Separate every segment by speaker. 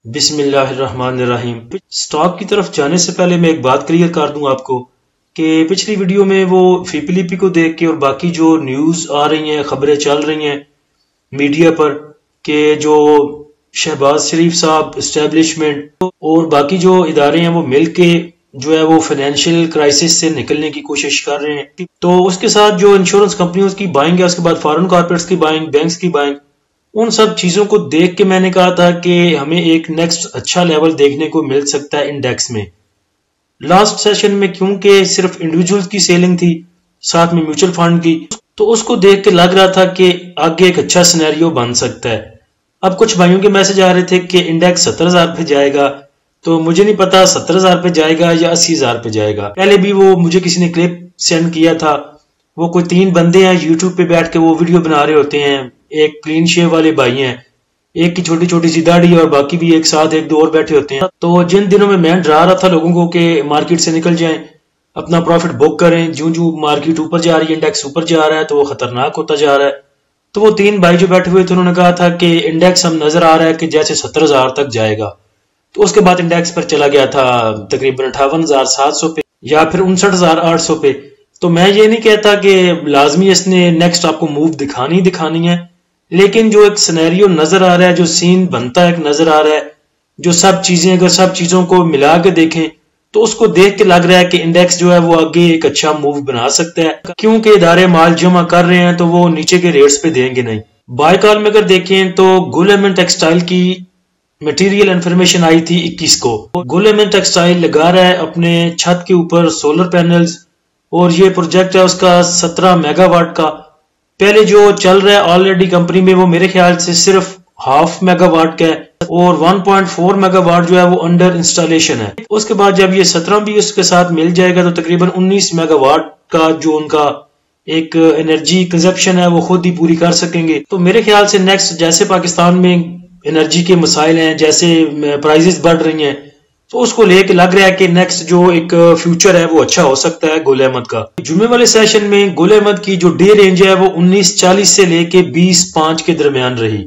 Speaker 1: बिस्मिल्लाहिर्रहमानिर्रहीम। स्टॉक की तरफ जाने से पहले मैं एक बात क्लियर कर दूं आपको कि पिछली वीडियो में वो फीपीलीपी को देख के और बाकी जो न्यूज़ आ रही हैं, खबरें चल रही हैं मीडिया पर कि जो शहबाज शरीफ साहब इस्टेब्लिशमेंट और बाकी जो इदारे हैं वो मिल के जो है वो फाइनेंशियल क्राइसिस से निकलने की कोशिश कर रहे हैं। तो उसके साथ जो इंश्योरेंस कंपनियों की बाइंग है, उसके बाद फॉरेन कॉर्पोरेट्स की बाइंग, बैंक्स की बाइंग, उन सब चीजों को देख के मैंने कहा था कि हमें एक नेक्स्ट अच्छा लेवल देखने को मिल सकता है इंडेक्स में। लास्ट सेशन में क्योंकि सिर्फ इंडिविजुअल्स की सेलिंग थी साथ में म्यूचुअल फंड की, तो उसको देख के लग रहा था कि आगे एक अच्छा सिनेरियो बन सकता है। अब कुछ भाइयों के मैसेज आ रहे थे कि इंडेक्स 70,000 पे जाएगा, तो मुझे नहीं पता 70,000 पे जाएगा या 80,000 पे जाएगा। पहले भी वो मुझे किसी ने क्लिप सेंड किया था, वो कोई 3 बंदे हैं यूट्यूब पे बैठ के वो वीडियो बना रहे होते हैं। एक क्लीन शेव वाले भाई हैं, एक की छोटी छोटी सी दाढ़ी और बाकी भी एक साथ 1-2 और बैठे होते हैं। तो जिन दिनों में मैं डरा रहा था लोगों को कि मार्केट से निकल जाएं, अपना प्रॉफिट बुक करें, जो मार्केट ऊपर जा रही है, इंडेक्स ऊपर जा रहा है तो वो खतरनाक होता जा रहा है। तो वो 3 भाई जो बैठे हुए थे उन्होंने कहा था कि इंडेक्स हम नजर आ रहा है कि जैसे 70,000 तक जाएगा। तो उसके बाद इंडेक्स पर चला गया था तकरीबन 58,700 पे या फिर 59,800 पे। तो मैं ये नहीं कहता कि लाजमी इसने नेक्स्ट आपको मूव दिखानी है, लेकिन जो एक सिनेरियो नजर आ रहा है, जो सीन बनता है नजर आ रहा है, जो सब चीजें अगर सब चीजों को मिला के देखें तो उसको देख के लग रहा है कि इंडेक्स जो है वो आगे एक अच्छा मूव बना सकता है, क्योंकि इदारे माल जमा कर रहे हैं तो वो नीचे के रेट्स पे देंगे नहीं। बाय कॉल में अगर देखें तो गुलेमन टेक्सटाइल की मटेरियल इंफॉर्मेशन आई थी 21 को। गुलेमन टेक्सटाइल लगा रहा है अपने छत के ऊपर सोलर पैनल्स और ये प्रोजेक्ट है उसका 17 मेगावाट का। पहले जो चल रहा है ऑलरेडी कंपनी में वो मेरे ख्याल से सिर्फ 0.5 मेगावाट का है और 1.4 मेगावाट जो है वो अंडर इंस्टॉलेशन है। उसके बाद जब ये 17 भी उसके साथ मिल जाएगा तो तकरीबन 19 मेगावाट का जो उनका एक एनर्जी कंजप्शन है वो खुद ही पूरी कर सकेंगे। तो मेरे ख्याल से नेक्स्ट जैसे पाकिस्तान में एनर्जी के मसाइल हैं, जैसे प्राइजेस बढ़ रही हैं, तो उसको लेके लग रहा है कि नेक्स्ट जो एक फ्यूचर है वो अच्छा हो सकता है गुल अहमद का। जुमे वाले सेशन में गुल अहमद की जो डे रेंज है वो 19.40 से लेके 20.5 के दरमियान रही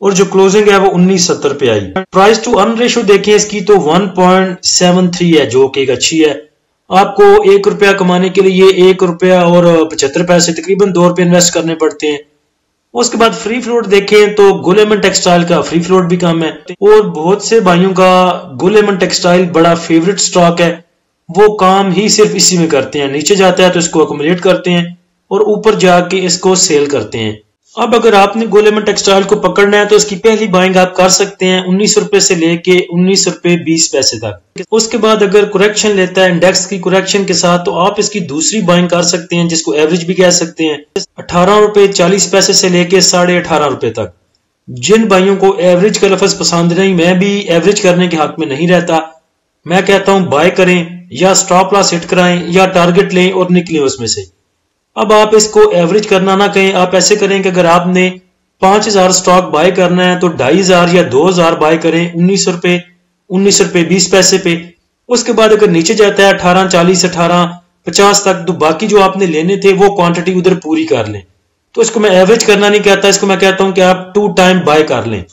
Speaker 1: और जो क्लोजिंग है वो 19.70 पे आई। प्राइस टू अर्न रेशो देखें इसकी तो 1.73 है, जो कि एक अच्छी है। आपको 1 रुपया कमाने के लिए 1 रुपया और 75 पैसे तकरीबन 2 रुपये इन्वेस्ट करने पड़ते हैं। उसके बाद फ्री फ्लोट देखें तो गुलेमन टेक्सटाइल का फ्री फ्लोट भी कम है और बहुत से भाइयों का गुलेमन टेक्सटाइल बड़ा फेवरेट स्टॉक है। वो काम ही सिर्फ इसी में करते हैं, नीचे जाता है तो इसको अकोमोडेट करते हैं और ऊपर जाके इसको सेल करते हैं। अब अगर आपने गुलेमन टेक्सटाइल को पकड़ना है तो इसकी पहली बाइंग आप कर सकते हैं 19 रुपए से लेके 19 रुपए 20 पैसे तक। उसके बाद अगर करेक्शन लेता है इंडेक्स की करेक्शन के साथ तो आप इसकी दूसरी बाइंग कर सकते हैं, जिसको एवरेज भी कह सकते हैं, 18 रुपए 40 पैसे से लेके 18.5 रुपए तक। जिन भाइयों को एवरेज का लफ्ज पसंद नहीं, मैं भी एवरेज करने के हक में नहीं रहता। मैं कहता हूं बाय करें या स्टॉप लॉस हिट कराएं या टारगेट लें और निकलें उसमें से। अब आप इसको एवरेज करना ना कहें, आप ऐसे करें कि अगर आपने 5,000 स्टॉक बाय करना है तो 2,500 या 2,000 बाय करें 19 रुपए 20 पैसे पे। उसके बाद अगर नीचे जाता है 18.40 18.50 तक तो बाकी जो आपने लेने थे वो क्वांटिटी उधर पूरी कर लें। तो इसको मैं एवरेज करना नहीं कहता, इसको मैं कहता हूं कि आप 2 टाइम बाय कर लें।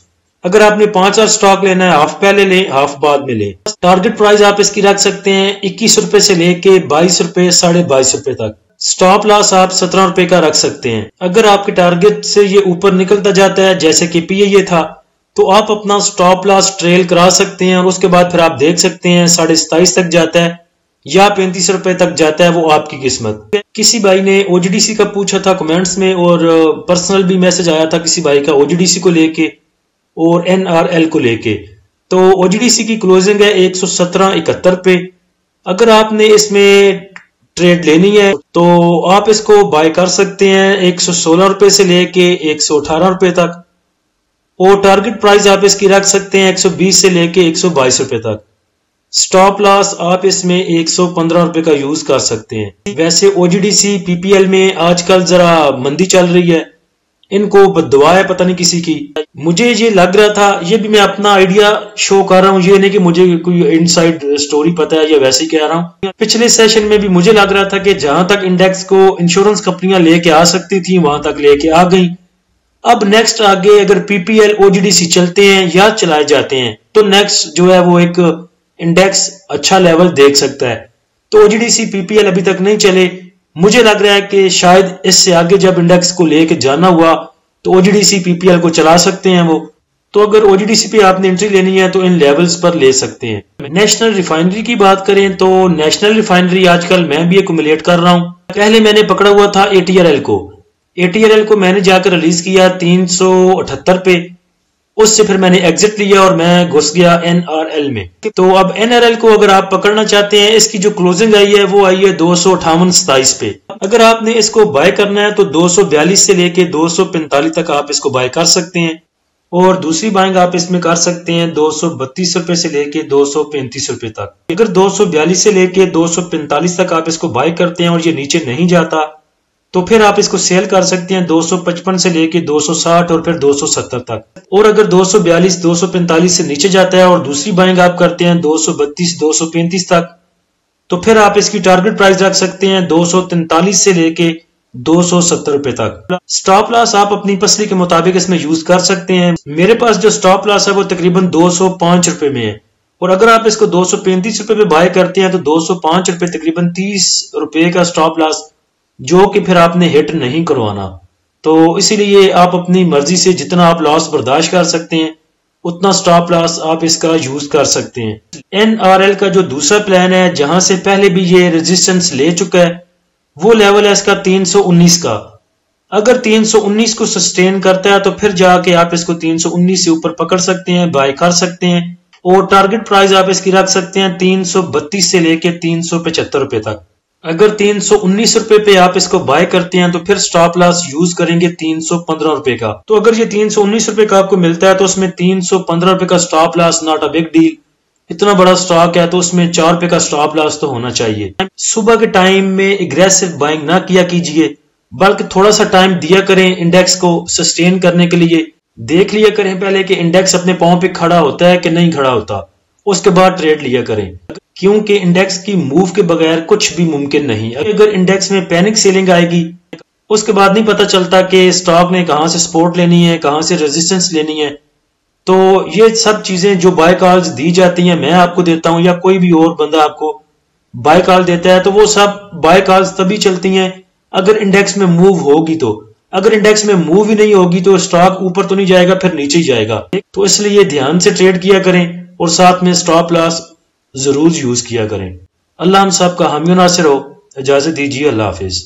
Speaker 1: अगर आपने 5,000 स्टॉक लेना है हाफ पहले लें हाफ बाद में लें। टारगेट प्राइस आप इसकी रख सकते हैं 21 रुपए से लेके 22 रुपए 22.5 रुपए तक। स्टॉप लॉस आप 17 रुपए का रख सकते हैं। अगर आपके टारगेट से ये ऊपर निकलता जाता है जैसे कि पीए ये था, तो आप अपना स्टॉप लॉस ट्रेल करा सकते हैं और उसके बाद फिर आप देख सकते हैं 27.5 तक जाता है या 35 रुपए तक जाता है, वो आपकी किस्मत। किसी भाई ने ओजीडीसी का पूछा था कमेंट्स में और पर्सनल भी मैसेज आया था किसी भाई का ओजीडीसी को लेके और एनआरएल को लेके। तो ओजीडीसी की क्लोजिंग है 117.71 पे। अगर आपने इसमें ट्रेड लेनी है तो आप इसको बाय कर सकते हैं 116 रुपए से लेके 118 रुपए तक और टारगेट प्राइस आप इसकी रख सकते हैं 120 से लेके 122 रुपए तक। स्टॉप लॉस आप इसमें 115 रुपए का यूज कर सकते हैं। वैसे ओजीडीसी पीपीएल में आजकल जरा मंदी चल रही है, इनको बद्दुआ है पता नहीं किसी की। मुझे ये लग रहा था, ये भी मैं अपना आइडिया शो कर रहा हूँ, ये नहीं कि मुझे कोई इनसाइड स्टोरी पता है या वैसे ही कह रहा हूँ। पिछले सेशन में भी मुझे लग रहा था कि जहां तक इंडेक्स को इंश्योरेंस कंपनियां लेके आ सकती थी वहां तक लेके आ गई। अब नेक्स्ट आगे अगर पीपीएल ओजीडीसी चलते हैं या चलाए जाते हैं तो नेक्स्ट जो है वो एक इंडेक्स अच्छा लेवल देख सकता है। तो ओजीडीसी पीपीएल अभी तक नहीं चले, मुझे लग रहा है कि शायद इससे आगे जब इंडेक्स को लेके जाना हुआ तो ओजीडीसी पीपीएल को चला सकते हैं वो। तो अगर ओजीडीसी पे आपने एंट्री लेनी है तो इन लेवल्स पर ले सकते हैं। नेशनल रिफाइनरी की बात करें तो नेशनल रिफाइनरी आजकल मैं भी एक्युमुलेट कर रहा हूं। पहले मैंने पकड़ा हुआ था एटीआरएल को, एटीआरएल को मैंने जाकर रिलीज किया 378 पे, उससे फिर मैंने एग्जिट लिया और मैं घुस गया एनआरएल में। तो अब एनआरएल को अगर आप पकड़ना चाहते हैं, इसकी जो क्लोजिंग आई है वो आई है 258.27 पे। अगर आपने इसको बाय करना है तो 242 से लेके 245 तक आप इसको बाय कर सकते हैं, और दूसरी बाइंग आप इसमें कर सकते हैं 232 रुपए से लेके 235 रुपए तक। अगर 242 से लेके 245 तक आप इसको बाय करते हैं और ये नीचे नहीं जाता तो फिर आप इसको सेल कर सकते हैं 255 से लेके 260 और फिर 270 तक। और अगर 242 245 से नीचे जाता है और दूसरी बाइंग आप करते हैं 232 235 तक, तो फिर आप इसकी टारगेट प्राइस रख सकते हैं 243 से लेके 270 रुपए तक। स्टॉप लॉस आप अपनी पसली के मुताबिक इसमें यूज कर सकते हैं। मेरे पास जो स्टॉप लॉस है वो तकरीबन 205 रुपए में है, और अगर आप इसको 235 रुपए पे बाय करते हैं तो 205 रुपए तकरीबन 30 रुपए का स्टॉप लॉस, जो कि फिर आपने हिट नहीं करवाना। तो इसीलिए आप अपनी मर्जी से जितना आप लॉस बर्दाश्त कर सकते हैं उतना स्टॉप लॉस आप इसका यूज कर सकते हैं। एनआरएल का जो दूसरा प्लान है, जहां से पहले भी ये रेजिस्टेंस ले चुका है, वो लेवल है इसका 319 का। अगर 319 को सस्टेन करता है तो फिर जाके आप इसको 319 से ऊपर पकड़ सकते हैं, बाय कर सकते हैं, और टारगेट प्राइस आप इसकी रख सकते हैं 332 से लेके 375 रुपए तक। अगर 319 रुपए पे आप इसको बाय करते हैं तो फिर स्टॉप लॉस यूज करेंगे 315 रुपए का। तो अगर ये 319 रुपए का आपको मिलता है तो उसमें 315 रुपए का stop loss not a big deal. इतना बड़ा स्टॉक है तो उसमें 4 रुपए का स्टॉप लॉस तो होना चाहिए। सुबह के टाइम में एग्रेसिव बाइंग ना किया कीजिए, बल्कि थोड़ा सा टाइम दिया करें इंडेक्स को सस्टेन करने के लिए। देख लिया करें पहले कि इंडेक्स अपने पांव पे खड़ा होता है कि नहीं खड़ा होता, उसके बाद ट्रेड लिया करें, क्योंकि इंडेक्स की मूव के बगैर कुछ भी मुमकिन नहीं। अगर इंडेक्स में पैनिक सेलिंग आएगी उसके बाद नहीं पता चलता कि स्टॉक ने कहां से सपोर्ट लेनी है, कहां से रेजिस्टेंस लेनी है। तो ये सब चीजें जो बाय कॉल्स दी जाती हैं, मैं आपको देता हूं या कोई भी और बंदा आपको बाय कॉल देता है, तो वो सब बाय कॉल्स तभी चलती हैं अगर इंडेक्स में मूव होगी। तो अगर इंडेक्स में मूव ही नहीं होगी तो स्टॉक ऊपर तो नहीं जाएगा, फिर नीचे ही जाएगा। तो इसलिए ध्यान से ट्रेड किया करें और साथ में स्टॉप लॉस जरूर यूज किया करें। अल्लाह हम सब का हामी नासिर हो। इजाजत दीजिए, अल्लाह हाफिज।